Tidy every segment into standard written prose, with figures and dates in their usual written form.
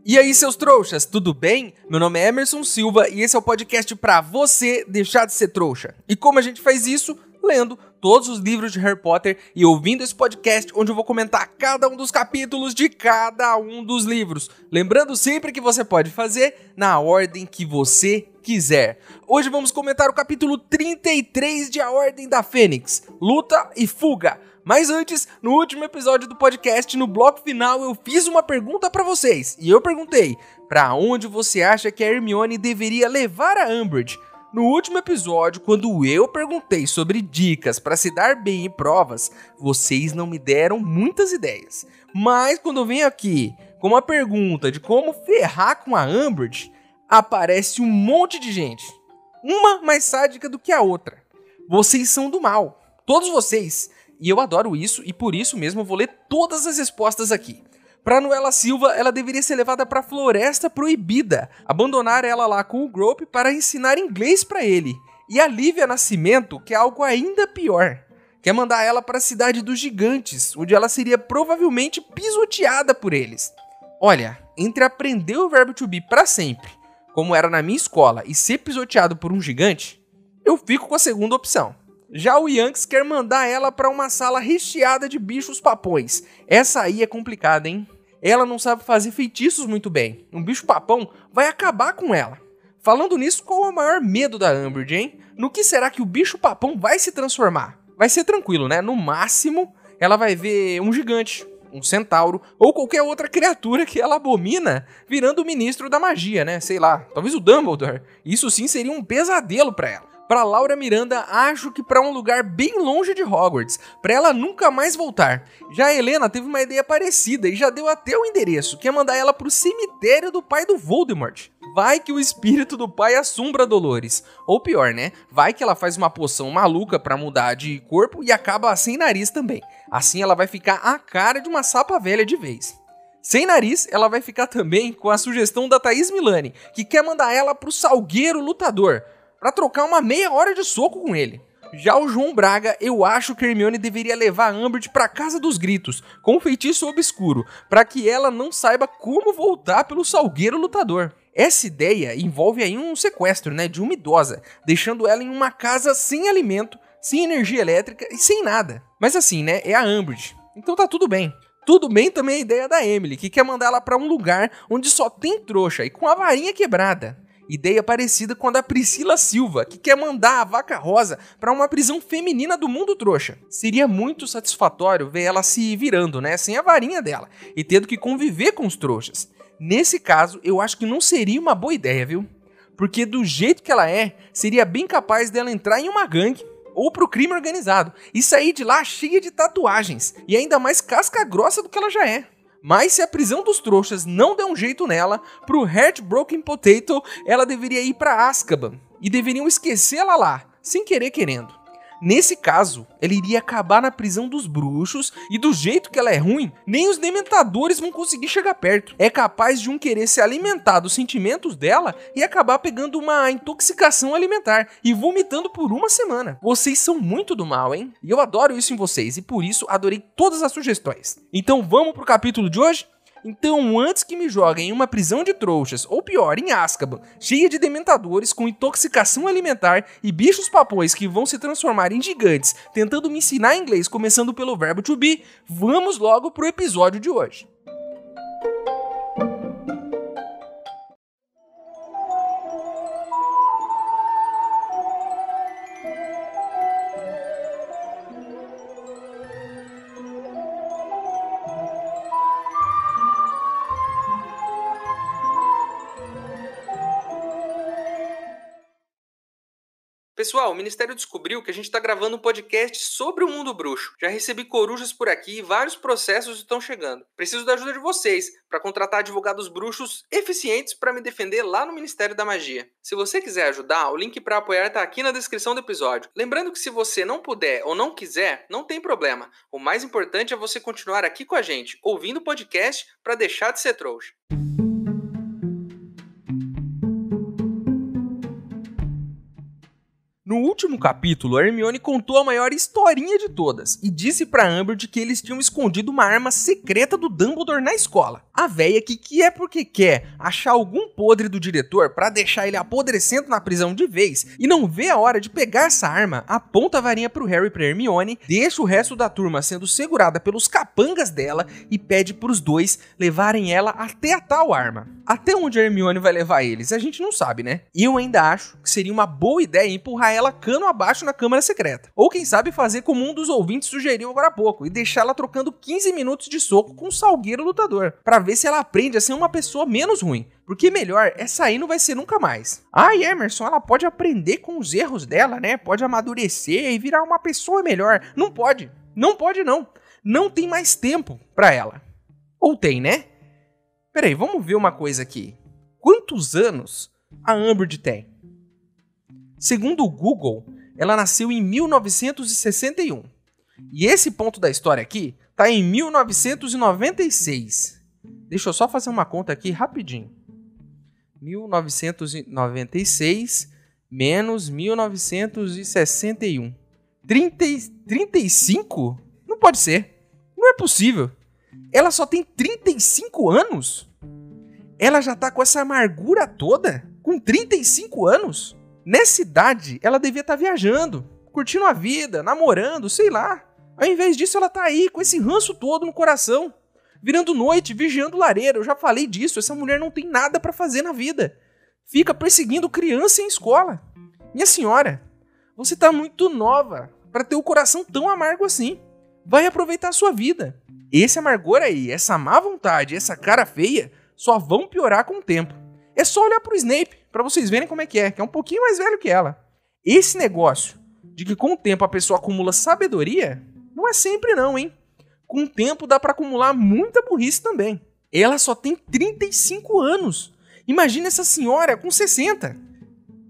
E aí, seus trouxas, tudo bem? Meu nome é Emerson Silva e esse é o podcast pra você deixar de ser trouxa. E como a gente faz isso? Lendo todos os livros de Harry Potter e ouvindo esse podcast onde eu vou comentar cada um dos capítulos de cada um dos livros. Lembrando sempre que você pode fazer na ordem que você quiser. Hoje vamos comentar o capítulo 33 de A Ordem da Fênix, Luta e Fuga. Mas antes, no último episódio do podcast, no bloco final, eu fiz uma pergunta pra vocês. E eu perguntei, pra onde você acha que a Hermione deveria levar a Umbridge? No último episódio, quando eu perguntei sobre dicas pra se dar bem em provas, vocês não me deram muitas ideias. Mas quando eu venho aqui com uma pergunta de como ferrar com a Umbridge, aparece um monte de gente. Uma mais sádica do que a outra. Vocês são do mal. Todos vocês. E eu adoro isso, e por isso mesmo eu vou ler todas as respostas aqui. Pra Noella Silva, ela deveria ser levada pra Floresta Proibida, abandonar ela lá com o Grope para ensinar inglês pra ele. E a Lívia Nascimento quer algo ainda pior. Quer mandar ela pra Cidade dos Gigantes, onde ela seria provavelmente pisoteada por eles. Olha, entre aprender o verbo to be pra sempre, como era na minha escola, e ser pisoteado por um gigante, eu fico com a segunda opção. Já o Yanks quer mandar ela pra uma sala recheada de bichos papões. Essa aí é complicada, hein? Ela não sabe fazer feitiços muito bem. Um bicho papão vai acabar com ela. Falando nisso, qual é o maior medo da Umbridge, hein? No que será que o bicho papão vai se transformar? Vai ser tranquilo, né? No máximo, ela vai ver um gigante, um centauro ou qualquer outra criatura que ela abomina virando o ministro da magia, né? Sei lá, talvez o Dumbledore. Isso sim seria um pesadelo pra ela. Pra Laura Miranda, acho que pra um lugar bem longe de Hogwarts, pra ela nunca mais voltar. Já a Helena teve uma ideia parecida e já deu até o endereço, que é mandar ela pro cemitério do pai do Voldemort. Vai que o espírito do pai assombra Dolores. Ou pior, né? Vai que ela faz uma poção maluca pra mudar de corpo e acaba sem nariz também. Assim ela vai ficar a cara de uma sapa velha de vez. Sem nariz, ela vai ficar também com a sugestão da Thaís Milani, que quer mandar ela pro Salgueiro Lutador, pra trocar uma meia hora de soco com ele. Já o João Braga, eu acho que Hermione deveria levar a Umbridge pra Casa dos Gritos, com um feitiço obscuro, pra que ela não saiba como voltar pelo Salgueiro Lutador. Essa ideia envolve aí um sequestro, né, de uma idosa, deixando ela em uma casa sem alimento, sem energia elétrica e sem nada. Mas assim, né, é a Umbridge, então tá tudo bem. Tudo bem também a ideia da Emily, que quer mandar ela pra um lugar onde só tem trouxa e com a varinha quebrada. Ideia parecida com a da Priscila Silva, que quer mandar a Vaca Rosa para uma prisão feminina do mundo trouxa. Seria muito satisfatório ver ela se virando, né, sem a varinha dela, e tendo que conviver com os trouxas. Nesse caso, eu acho que não seria uma boa ideia, viu? Porque do jeito que ela é, seria bem capaz dela entrar em uma gangue, ou pro crime organizado, e sair de lá cheia de tatuagens, e ainda mais casca grossa do que ela já é. Mas se a prisão dos trouxas não der um jeito nela, pro Heartbroken Potato, ela deveria ir pra Azkaban. E deveriam esquecê-la lá, sem querer querendo. Nesse caso, ela iria acabar na prisão dos bruxos, e do jeito que ela é ruim, nem os dementadores vão conseguir chegar perto. É capaz de um querer se alimentar dos sentimentos dela e acabar pegando uma intoxicação alimentar e vomitando por uma semana. Vocês são muito do mal, hein? E eu adoro isso em vocês, e por isso adorei todas as sugestões. Então vamos pro capítulo de hoje? Então, antes que me joguem em uma prisão de trouxas, ou pior, em Azkaban, cheia de dementadores, com intoxicação alimentar e bichos papões que vão se transformar em gigantes, tentando me ensinar inglês começando pelo verbo to be, vamos logo pro episódio de hoje. Pessoal, o Ministério descobriu que a gente está gravando um podcast sobre o mundo bruxo. Já recebi corujas por aqui e vários processos estão chegando. Preciso da ajuda de vocês para contratar advogados bruxos eficientes para me defender lá no Ministério da Magia. Se você quiser ajudar, o link para apoiar está aqui na descrição do episódio. Lembrando que se você não puder ou não quiser, não tem problema. O mais importante é você continuar aqui com a gente, ouvindo o podcast para deixar de ser trouxa. No último capítulo, a Hermione contou a maior historinha de todas e disse pra Umbridge que eles tinham escondido uma arma secreta do Dumbledore na escola. A véia que é porque quer achar algum podre do diretor pra deixar ele apodrecendo na prisão de vez e não vê a hora de pegar essa arma, aponta a varinha pro Harry e pra Hermione, deixa o resto da turma sendo segurada pelos capangas dela e pede pros dois levarem ela até a tal arma. Até onde a Hermione vai levar eles, a gente não sabe, né? E eu ainda acho que seria uma boa ideia empurrar ela cano abaixo na Câmara Secreta. Ou quem sabe fazer como um dos ouvintes sugeriu agora há pouco e deixar ela trocando 15 minutos de soco com o Salgueiro Lutador, pra ver se ela aprende a ser uma pessoa menos ruim. Porque melhor, essa aí não vai ser nunca mais. A Emerson, ela pode aprender com os erros dela, né? Pode amadurecer e virar uma pessoa melhor. Não pode. Não pode, não. Não tem mais tempo pra ela. Ou tem, né? Peraí, vamos ver uma coisa aqui. Quantos anos a Umbridge tem? Segundo o Google, ela nasceu em 1961. E esse ponto da história aqui tá em 1996. Deixa eu só fazer uma conta aqui rapidinho. 1996 menos 1961. 35? Não pode ser. Não é possível. Ela só tem 35 anos? Ela já tá com essa amargura toda? Com 35 anos? Nessa idade, ela devia estar viajando, curtindo a vida, namorando, sei lá. Ao invés disso, ela tá aí com esse ranço todo no coração, virando noite, vigiando lareira. Eu já falei disso, essa mulher não tem nada pra fazer na vida. Fica perseguindo criança em escola. Minha senhora, você tá muito nova pra ter o coração tão amargo assim. Vai aproveitar a sua vida. Esse amargor aí, essa má vontade, essa cara feia, só vão piorar com o tempo. É só olhar pro Snape, pra vocês verem como é que é um pouquinho mais velho que ela. Esse negócio de que com o tempo a pessoa acumula sabedoria, não é sempre não, hein? Com o tempo dá pra acumular muita burrice também. Ela só tem 35 anos. Imagina essa senhora com 60.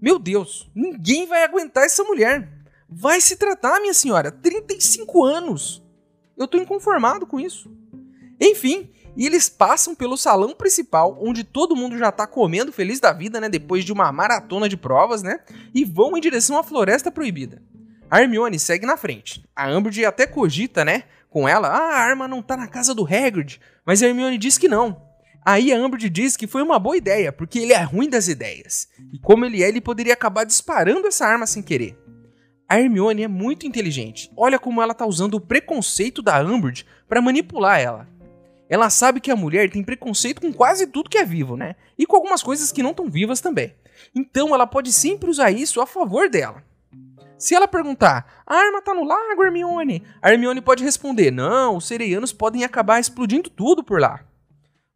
Meu Deus, ninguém vai aguentar essa mulher. Vai se tratar, minha senhora, 35 anos. Eu tô inconformado com isso. Enfim, e eles passam pelo salão principal, onde todo mundo já tá comendo feliz da vida, né? Depois de uma maratona de provas, né? E vão em direção à Floresta Proibida. A Hermione segue na frente. A Umbridge até cogita, né? Com ela, a arma não tá na casa do Hagrid. Mas a Hermione diz que não. Aí a Umbridge diz que foi uma boa ideia, porque ele é ruim das ideias. E como ele é, ele poderia acabar disparando essa arma sem querer. A Hermione é muito inteligente. Olha como ela tá usando o preconceito da Umbridge pra manipular ela. Ela sabe que a mulher tem preconceito com quase tudo que é vivo, né? E com algumas coisas que não estão vivas também. Então ela pode sempre usar isso a favor dela. Se ela perguntar, a arma tá no lago, Hermione? A Hermione pode responder, não, os sereianos podem acabar explodindo tudo por lá.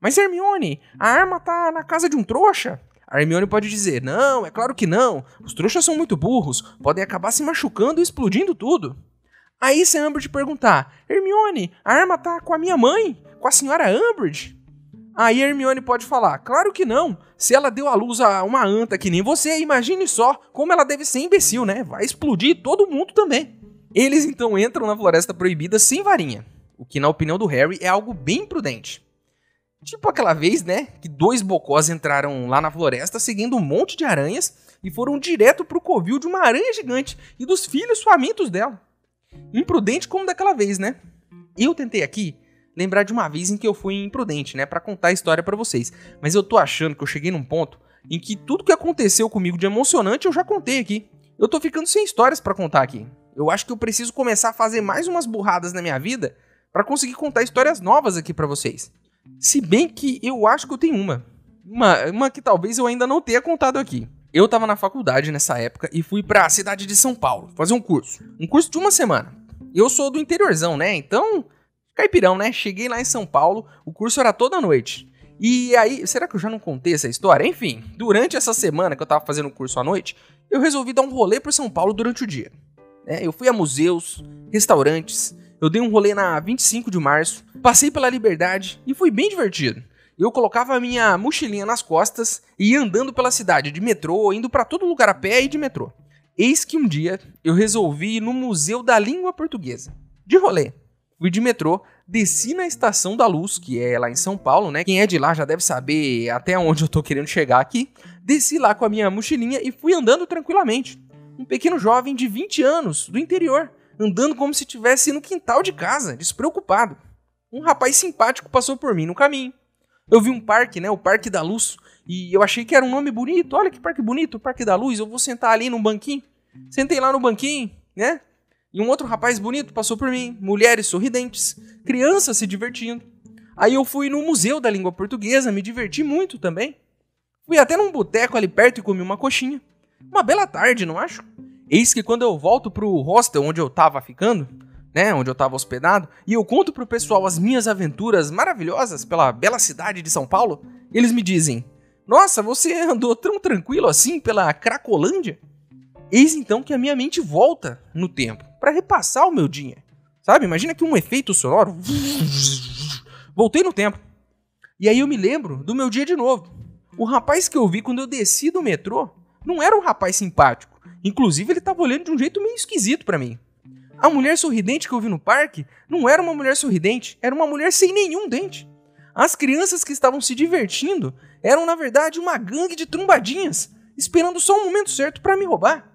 Mas Hermione, a arma tá na casa de um trouxa? A Hermione pode dizer, não, é claro que não. Os trouxas são muito burros, podem acabar se machucando e explodindo tudo. Aí se a Umbridge perguntar, Hermione, a arma tá com a minha mãe? Com a senhora Umbridge? Aí a Hermione pode falar, claro que não. Se ela deu à luz a uma anta que nem você, imagine só como ela deve ser imbecil, né? Vai explodir todo mundo também. Eles então entram na Floresta Proibida sem varinha, o que na opinião do Harry é algo bem imprudente. Tipo aquela vez, né, que 2 bocós entraram lá na floresta seguindo um monte de aranhas e foram direto pro covil de uma aranha gigante e dos filhos famintos dela. Imprudente como daquela vez, né? Eu tentei aqui lembrar de uma vez em que eu fui imprudente, né, pra contar a história pra vocês. Mas eu tô achando que eu cheguei num ponto em que tudo que aconteceu comigo de emocionante eu já contei aqui. Eu tô ficando sem histórias pra contar aqui. Eu acho que eu preciso começar a fazer mais umas burradas na minha vida pra conseguir contar histórias novas aqui pra vocês. Se bem que eu acho que eu tenho uma que talvez eu ainda não tenha contado aqui. Eu tava na faculdade nessa época e fui pra cidade de São Paulo fazer um curso de uma semana. Eu sou do interiorzão, né, então caipirão, né, cheguei lá em São Paulo, o curso era toda noite. E aí, será que eu já não contei essa história? Enfim, durante essa semana que eu tava fazendo o curso à noite, eu resolvi dar um rolê por São Paulo durante o dia. Eu fui a museus, restaurantes, eu dei um rolê na 25 de março, passei pela Liberdade e foi bem divertido. Eu colocava a minha mochilinha nas costas e ia andando pela cidade de metrô, indo pra todo lugar a pé e de metrô. Eis que um dia eu resolvi ir no Museu da Língua Portuguesa, de rolê. Fui de metrô, desci na Estação da Luz, que é lá em São Paulo, né? Quem é de lá já deve saber até onde eu tô querendo chegar aqui. Desci lá com a minha mochilinha e fui andando tranquilamente. Um pequeno jovem de 20 anos, do interior, andando como se estivesse no quintal de casa, despreocupado. Um rapaz simpático passou por mim no caminho. Eu vi um parque, né, o Parque da Luz, e eu achei que era um nome bonito. Olha que parque bonito, o Parque da Luz, eu vou sentar ali num banquinho. Sentei lá no banquinho, né? E um outro rapaz bonito passou por mim, mulheres sorridentes, crianças se divertindo. Aí eu fui no Museu da Língua Portuguesa, me diverti muito também. Fui até num boteco ali perto e comi uma coxinha. Uma bela tarde, não acho? Eis que quando eu volto pro hostel onde eu tava ficando, né, onde eu tava hospedado, e eu conto pro pessoal as minhas aventuras maravilhosas pela bela cidade de São Paulo, eles me dizem: nossa, você andou tão tranquilo assim pela Cracolândia? Eis então que a minha mente volta no tempo para repassar o meu dia. Sabe, imagina que um efeito sonoro. Voltei no tempo. E aí eu me lembro do meu dia de novo. O rapaz que eu vi quando eu desci do metrô não era um rapaz simpático. Inclusive ele tava olhando de um jeito meio esquisito pra mim. A mulher sorridente que eu vi no parque não era uma mulher sorridente, era uma mulher sem nenhum dente. As crianças que estavam se divertindo eram na verdade uma gangue de trombadinhas, esperando só o momento certo pra me roubar.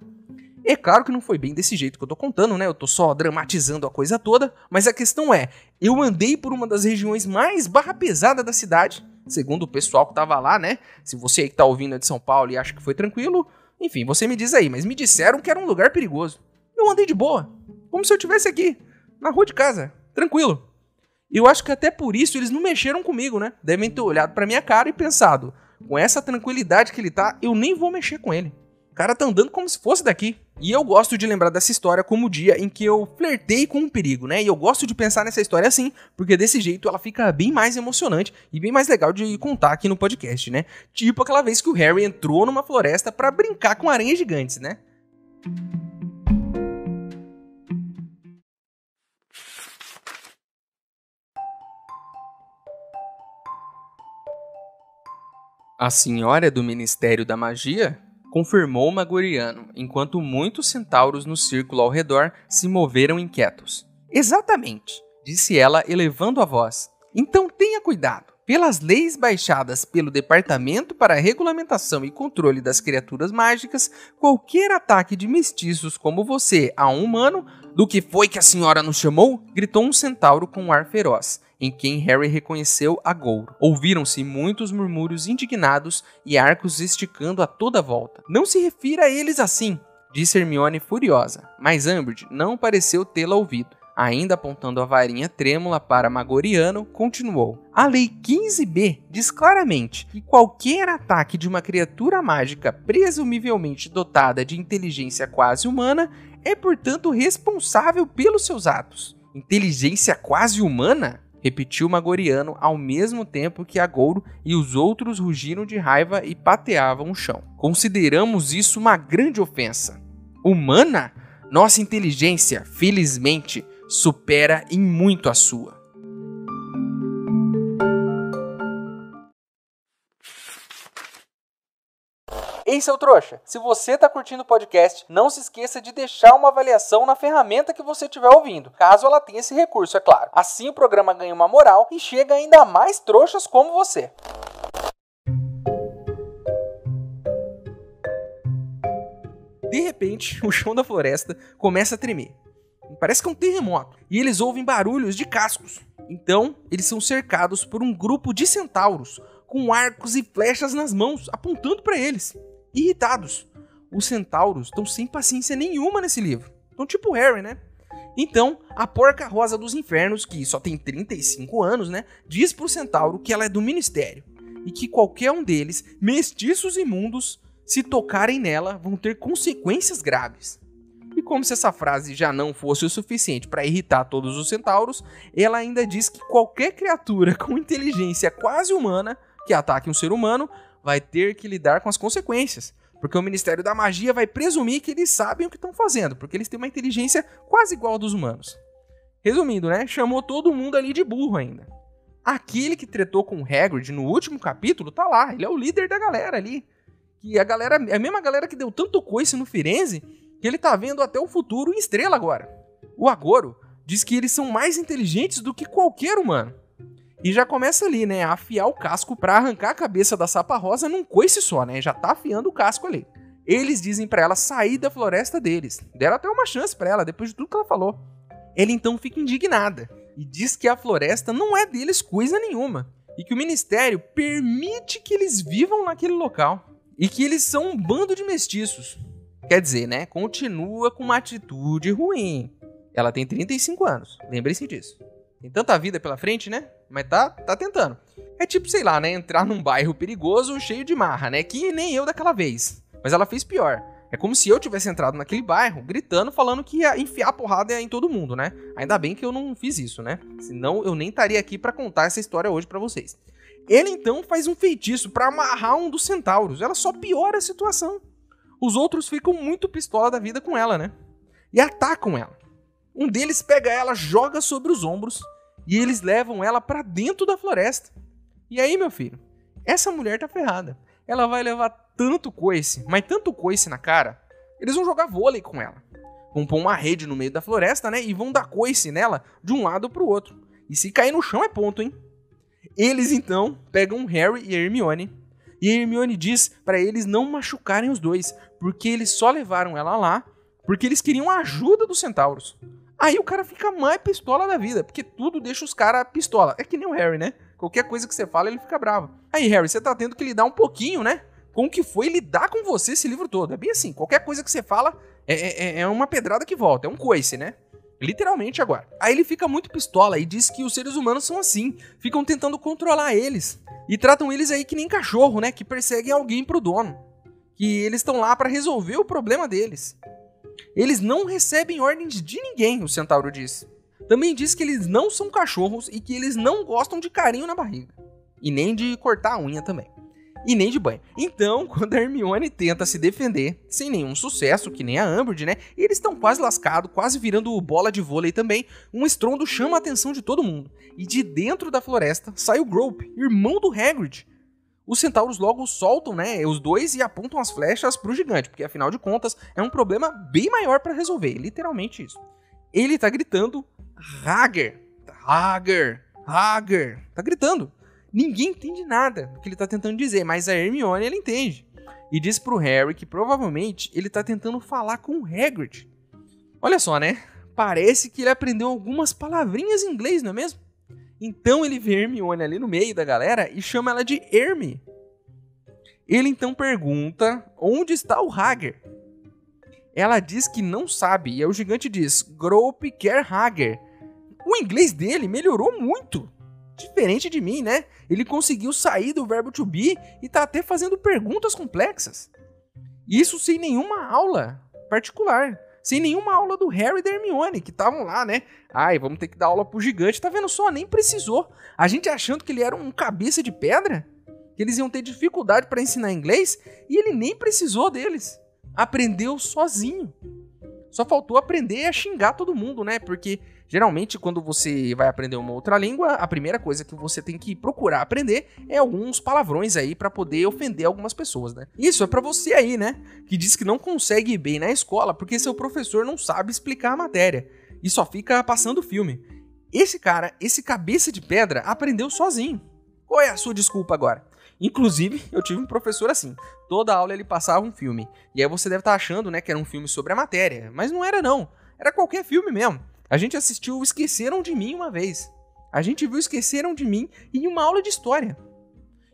É claro que não foi bem desse jeito que eu tô contando, né? Eu tô só dramatizando a coisa toda, mas a questão é, eu andei por uma das regiões mais barra pesada da cidade, segundo o pessoal que tava lá, né? Se você aí que tá ouvindo é de São Paulo e acha que foi tranquilo, enfim, você me diz aí, mas me disseram que era um lugar perigoso. Eu andei de boa, como se eu estivesse aqui, na rua de casa, tranquilo. Eu acho que até por isso eles não mexeram comigo, né? Devem ter olhado pra minha cara e pensado, com essa tranquilidade que ele tá, eu nem vou mexer com ele. O cara tá andando como se fosse daqui. E eu gosto de lembrar dessa história como o dia em que eu flertei com um perigo, né? E eu gosto de pensar nessa história assim, porque desse jeito ela fica bem mais emocionante e bem mais legal de contar aqui no podcast, né? Tipo aquela vez que o Harry entrou numa floresta pra brincar com aranhas gigantes, né? A senhora do Ministério da Magia confirmou Magoriano, enquanto muitos centauros no círculo ao redor se moveram inquietos. Exatamente, disse ela elevando a voz. Então tenha cuidado. Pelas leis baixadas pelo Departamento para a Regulamentação e Controle das Criaturas Mágicas, qualquer ataque de mestiços como você a um humano, do que foi que a senhora nos chamou? Gritou um centauro com um ar feroz, em quem Harry reconheceu a Gouro. Ouviram-se muitos murmúrios indignados e arcos esticando a toda volta. Não se refira a eles assim, disse Hermione furiosa, mas Umbridge não pareceu tê-la ouvido. Ainda apontando a varinha trêmula para Magoriano, continuou. A Lei 15b diz claramente que qualquer ataque de uma criatura mágica presumivelmente dotada de inteligência quase humana é, portanto, responsável pelos seus atos. Inteligência quase humana? Repetiu Magoriano ao mesmo tempo que a Gouro e os outros rugiram de raiva e pateavam o chão. Consideramos isso uma grande ofensa. Humana? Nossa inteligência, felizmente, supera em muito a sua. Ei, seu trouxa, se você tá curtindo o podcast, não se esqueça de deixar uma avaliação na ferramenta que você estiver ouvindo, caso ela tenha esse recurso, é claro. Assim o programa ganha uma moral e chega ainda a mais trouxas como você. De repente, o chão da floresta começa a tremer. Parece que é um terremoto. E eles ouvem barulhos de cascos. Então, eles são cercados por um grupo de centauros com arcos e flechas nas mãos, apontando para eles. Irritados. Os centauros estão sem paciência nenhuma nesse livro. Estão tipo Harry, né? Então, a Porca Rosa dos Infernos, que só tem 35 anos, né? Diz pro centauro que ela é do Ministério. E que qualquer um deles, mestiços imundos, se tocarem nela, vão ter consequências graves. E como se essa frase já não fosse o suficiente para irritar todos os centauros, ela ainda diz que qualquer criatura com inteligência quase humana que ataque um ser humano vai ter que lidar com as consequências. Porque o Ministério da Magia vai presumir que eles sabem o que estão fazendo, porque eles têm uma inteligência quase igual à dos humanos. Resumindo, né? Chamou todo mundo ali de burro ainda. Aquele que tretou com o Hagrid no último capítulo tá lá, ele é o líder da galera ali. Que a mesma galera que deu tanto coice no Firenze, que ele tá vendo até o futuro em estrela agora. O Agoro diz que eles são mais inteligentes do que qualquer humano. E já começa ali, né, a afiar o casco pra arrancar a cabeça da Sapa Rosa num coice só, né, já tá afiando o casco ali. Eles dizem pra ela sair da floresta deles. Deram até uma chance pra ela, depois de tudo que ela falou. Ela então fica indignada e diz que a floresta não é deles coisa nenhuma. e que o Ministério permite que eles vivam naquele local e que eles são um bando de mestiços. Quer dizer, né, continua com uma atitude ruim. Ela tem 35 anos, lembre-se disso. Tem tanta vida pela frente, né? Mas tá tentando. É tipo, sei lá, né, entrar num bairro perigoso cheio de marra, né, que nem eu daquela vez. Mas ela fez pior. É como se eu tivesse entrado naquele bairro, gritando, falando que ia enfiar porrada em todo mundo, né? Ainda bem que eu não fiz isso, né? Senão eu nem estaria aqui pra contar essa história hoje pra vocês. Ele então faz um feitiço pra amarrar um dos centauros. Ela só piora a situação. Os outros ficam muito pistola da vida com ela, né? E atacam ela. Um deles pega ela, joga sobre os ombros e eles levam ela pra dentro da floresta. E aí, meu filho, essa mulher tá ferrada. Ela vai levar tanto coice, mas tanto coice na cara, eles vão jogar vôlei com ela. Vão pôr uma rede no meio da floresta, né? E vão dar coice nela de um lado pro outro. E se cair no chão é ponto, hein? Eles então pegam Harry e a Hermione. E a Hermione diz pra eles não machucarem os dois, porque eles só levaram ela lá porque eles queriam a ajuda dos centauros. Aí o cara fica mais pistola da vida, porque tudo deixa os caras pistola. É que nem o Harry, né? Qualquer coisa que você fala, ele fica bravo. Aí, Harry, você tá tendo que lidar um pouquinho, né? Com o que foi lidar com você esse livro todo. É bem assim, qualquer coisa que você fala é uma pedrada que volta, é um coice, né? Literalmente agora. Aí ele fica muito pistola e diz que os seres humanos são assim, ficam tentando controlar eles. E tratam eles aí que nem cachorro, né? Que perseguem alguém pro dono. Que eles estão lá pra resolver o problema deles. Eles não recebem ordens de ninguém, o centauro diz. Também diz que eles não são cachorros e que eles não gostam de carinho na barriga. E nem de cortar a unha também. E nem de banho. Então, quando a Hermione tenta se defender, sem nenhum sucesso, que nem a Umbridge, né? Eles estão quase lascados, quase virando bola de vôlei também. Um estrondo chama a atenção de todo mundo. E de dentro da floresta sai o Grope, irmão do Hagrid. Os centauros logo soltam, né, os dois e apontam as flechas pro gigante, porque afinal de contas é um problema bem maior pra resolver, literalmente isso. Ele tá gritando Hagrid, Hagrid, Hagrid, tá gritando. Ninguém entende nada do que ele tá tentando dizer, mas a Hermione ela entende. E diz pro Harry que provavelmente ele tá tentando falar com o Hagrid. Olha só, né? Parece que ele aprendeu algumas palavrinhas em inglês, não é mesmo? Então ele vê Hermione ali no meio da galera e chama ela de Hermi. Ele então pergunta onde está o Hagrid. Ela diz que não sabe e aí o gigante diz Grope quer Hagrid. O inglês dele melhorou muito. Diferente de mim, né? Ele conseguiu sair do verbo to be e tá até fazendo perguntas complexas. Isso sem nenhuma aula particular. Sem nenhuma aula do Harry e da Hermione, que estavam lá, né? Ai, vamos ter que dar aula pro gigante. Tá vendo só? Nem precisou. A gente achando que ele era um cabeça de pedra, que eles iam ter dificuldade para ensinar inglês, e ele nem precisou deles. Aprendeu sozinho. Só faltou aprender a xingar todo mundo, né? Porque geralmente quando você vai aprender uma outra língua, a primeira coisa que você tem que procurar aprender é alguns palavrões aí pra poder ofender algumas pessoas, né? Isso é pra você aí, né? Que diz que não consegue ir bem na escola porque seu professor não sabe explicar a matéria e só fica passando filme. Esse cara, esse cabeça de pedra, aprendeu sozinho. Qual é a sua desculpa agora? Inclusive, eu tive um professor assim. Toda aula ele passava um filme. E aí você deve estar achando, né, que era um filme sobre a matéria. Mas não era não. Era qualquer filme mesmo. A gente assistiu Esqueceram de Mim uma vez. A gente viu Esqueceram de Mim em uma aula de história.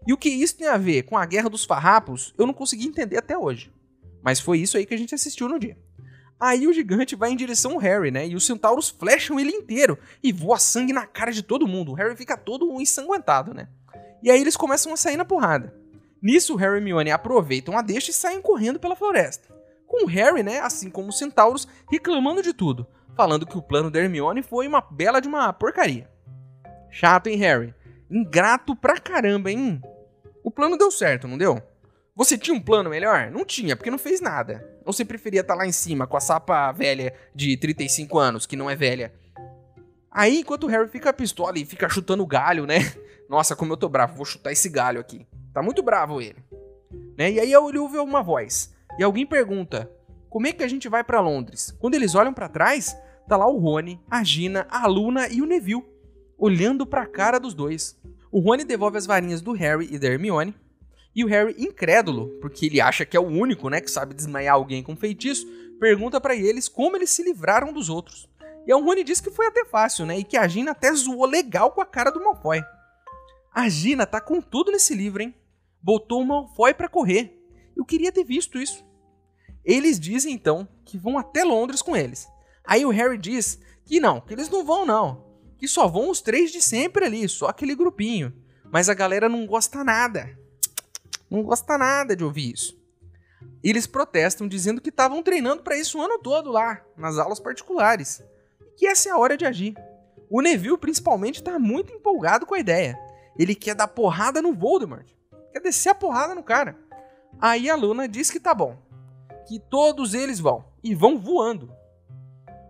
E o que isso tem a ver com a Guerra dos Farrapos, eu não consegui entender até hoje. Mas foi isso aí que a gente assistiu no dia. Aí o gigante vai em direção ao Harry, né? E os centauros flecham ele inteiro. E voa sangue na cara de todo mundo. O Harry fica todo ensanguentado, né? E aí eles começam a sair na porrada. Nisso, Harry e Hermione aproveitam a deixa e saem correndo pela floresta. Com o Harry, né, assim como os centauros, reclamando de tudo. Falando que o plano da Hermione foi uma bela de uma porcaria. Chato, hein, Harry? Ingrato pra caramba, hein? O plano deu certo, não deu? Você tinha um plano melhor? Não tinha, porque não fez nada. Ou você preferia estar lá em cima com a sapa velha de 35 anos, que não é velha? Aí, enquanto o Harry fica pistola e fica chutando galho, né? Nossa, como eu tô bravo, vou chutar esse galho aqui. Tá muito bravo ele. Né? E aí ele ouve uma voz. E alguém pergunta, como é que a gente vai pra Londres? Quando eles olham pra trás, tá lá o Rony, a Gina, a Luna e o Neville, olhando pra cara dos dois. O Rony devolve as varinhas do Harry e da Hermione. E o Harry, incrédulo, porque ele acha que é o único, né, que sabe desmaiar alguém com feitiço, pergunta pra eles como eles se livraram dos outros. E o Rony diz que foi até fácil, né, e que a Gina até zoou legal com a cara do Malfoy. A Gina tá com tudo nesse livro, hein? Botou o Malfoy pra correr. Eu queria ter visto isso. Eles dizem, então, que vão até Londres com eles. Aí o Harry diz que não, que eles não vão, não. Que só vão os 3 de sempre ali, só aquele grupinho. Mas a galera não gosta nada. Não gosta nada de ouvir isso. Eles protestam dizendo que estavam treinando pra isso o ano todo lá, nas aulas particulares. E que essa é a hora de agir. O Neville, principalmente, tá muito empolgado com a ideia. Ele quer dar porrada no Voldemort. Quer descer a porrada no cara. Aí a Luna diz que tá bom. Que todos eles vão. E vão voando.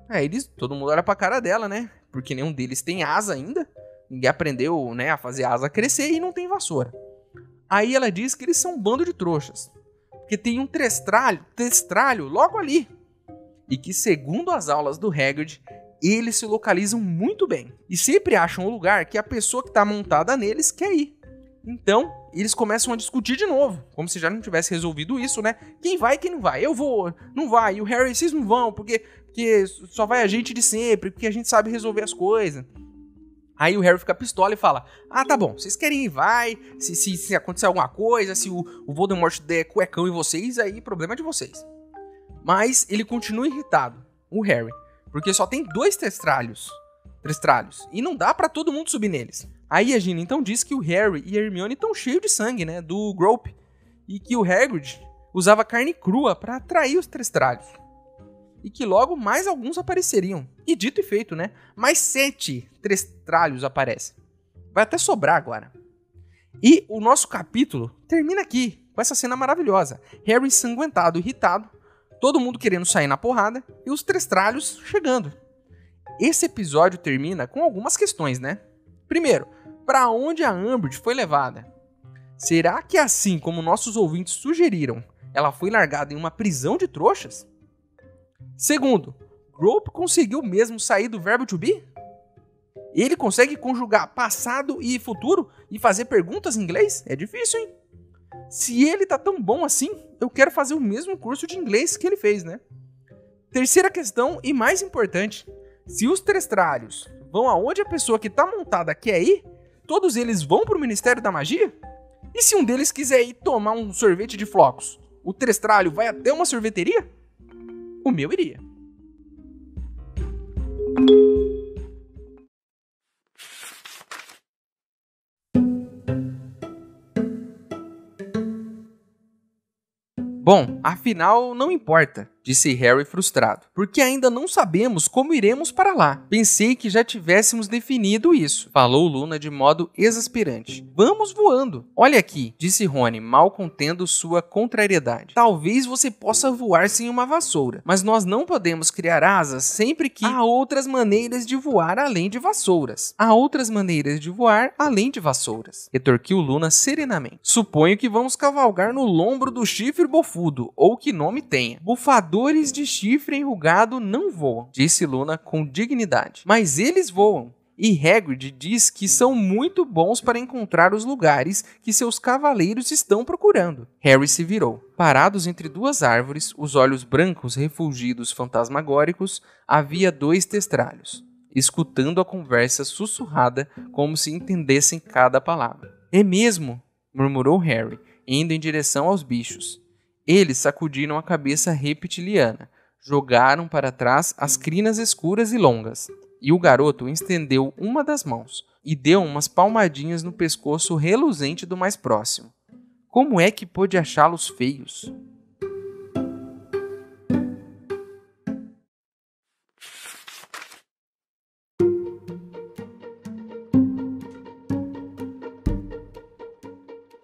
Aí todo mundo olha pra cara dela, né? Porque nenhum deles tem asa ainda. Ninguém aprendeu, né, a fazer a asa crescer e não tem vassoura. Aí ela diz que eles são um bando de trouxas. Porque tem um testralho logo ali. E que, segundo as aulas do Hagrid, eles se localizam muito bem. E sempre acham o lugar que a pessoa que está montada neles quer ir. Então, eles começam a discutir de novo. Como se já não tivesse resolvido isso, né? Quem vai e quem não vai? Eu vou, não vai. E o Harry, vocês não vão, porque só vai a gente de sempre, porque a gente sabe resolver as coisas. Aí o Harry fica pistola e fala: ah, tá bom, vocês querem ir, vai. Se acontecer alguma coisa, se o Voldemort der cuecão em vocês, aí o problema é de vocês. Mas ele continua irritado, o Harry, porque só tem 2 testralhos. E não dá pra todo mundo subir neles. Aí a Gina então diz que o Harry e a Hermione estão cheios de sangue, né, do Grope. E que o Hagrid usava carne crua pra atrair os testralhos. E que logo mais alguns apareceriam. E dito e feito, né? Mais 7 testralhos aparecem. Vai até sobrar agora. E o nosso capítulo termina aqui, com essa cena maravilhosa. Harry ensanguentado, irritado, todo mundo querendo sair na porrada, e os testralhos chegando. Esse episódio termina com algumas questões, né? Primeiro, para onde a Umbridge foi levada? Será que, assim como nossos ouvintes sugeriram, ela foi largada em uma prisão de trouxas? Segundo, Grope conseguiu mesmo sair do verbo to be? Ele consegue conjugar passado e futuro e fazer perguntas em inglês? É difícil, hein? Se ele tá tão bom assim, eu quero fazer o mesmo curso de inglês que ele fez, né? Terceira questão e mais importante. Se os testralhos vão aonde a pessoa que tá montada quer ir, todos eles vão pro Ministério da Magia? E se um deles quiser ir tomar um sorvete de flocos, o testralho vai até uma sorveteria? O meu iria. Bom, afinal não importa, disse Harry frustrado, porque ainda não sabemos como iremos para lá. Pensei que já tivéssemos definido isso, falou Luna de modo exasperante. Vamos voando. Olha aqui, disse Rony, mal contendo sua contrariedade. Talvez você possa voar sem uma vassoura, mas nós não podemos criar asas sempre que há outras maneiras de voar além de vassouras. Há outras maneiras de voar além de vassouras, retorquiu Luna serenamente. Suponho que vamos cavalgar no lombro do chifre bofudo, ou que nome tenha. Bufadores de chifre enrugado não voam, disse Luna com dignidade. Mas eles voam. E Hagrid diz que são muito bons para encontrar os lugares que seus cavaleiros estão procurando. Harry se virou. Parados entre 2 árvores, os olhos brancos refulgidos fantasmagóricos, havia 2 testralhos, escutando a conversa sussurrada como se entendessem cada palavra. É mesmo, murmurou Harry, indo em direção aos bichos. Eles sacudiram a cabeça reptiliana, jogaram para trás as crinas escuras e longas, e o garoto estendeu uma das mãos e deu umas palmadinhas no pescoço reluzente do mais próximo. Como é que pôde achá-los feios?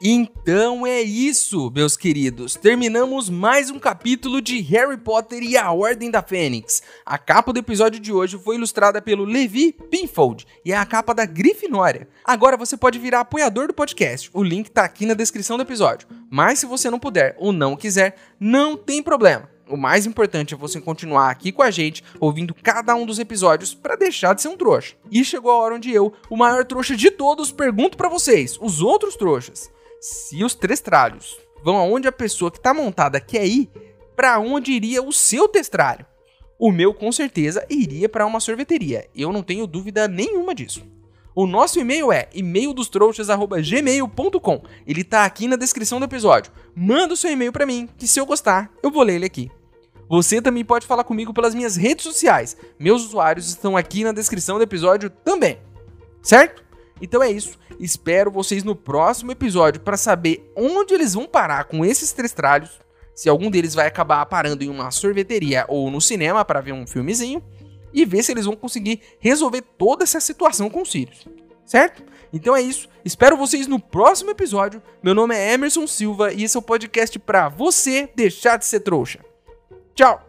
Então é isso, meus queridos. Terminamos mais um capítulo de Harry Potter e a Ordem da Fênix. A capa do episódio de hoje foi ilustrada pelo Levi Pinfold e é a capa da Grifinória. Agora você pode virar apoiador do podcast. O link tá aqui na descrição do episódio. Mas se você não puder ou não quiser, não tem problema. O mais importante é você continuar aqui com a gente, ouvindo cada um dos episódios para deixar de ser um trouxa. E chegou a hora onde eu, o maior trouxa de todos, pergunto para vocês, os outros trouxas. Se os testralhos vão aonde a pessoa que está montada quer ir, para onde iria o seu testralho? O meu, com certeza, iria para uma sorveteria. Eu não tenho dúvida nenhuma disso. O nosso e-mail é e-maildostrouxas@gmail.com. Ele tá aqui na descrição do episódio. Manda o seu e-mail pra mim, que se eu gostar, eu vou ler ele aqui. Você também pode falar comigo pelas minhas redes sociais. Meus usuários estão aqui na descrição do episódio também. Certo? Então é isso. Espero vocês no próximo episódio para saber onde eles vão parar com esses trestralhos. Se algum deles vai acabar parando em uma sorveteria ou no cinema para ver um filmezinho. E ver se eles vão conseguir resolver toda essa situação com os Sirius. Certo? Então é isso. Espero vocês no próximo episódio. Meu nome é Emerson Silva e esse é o podcast para você deixar de ser trouxa. Tchau!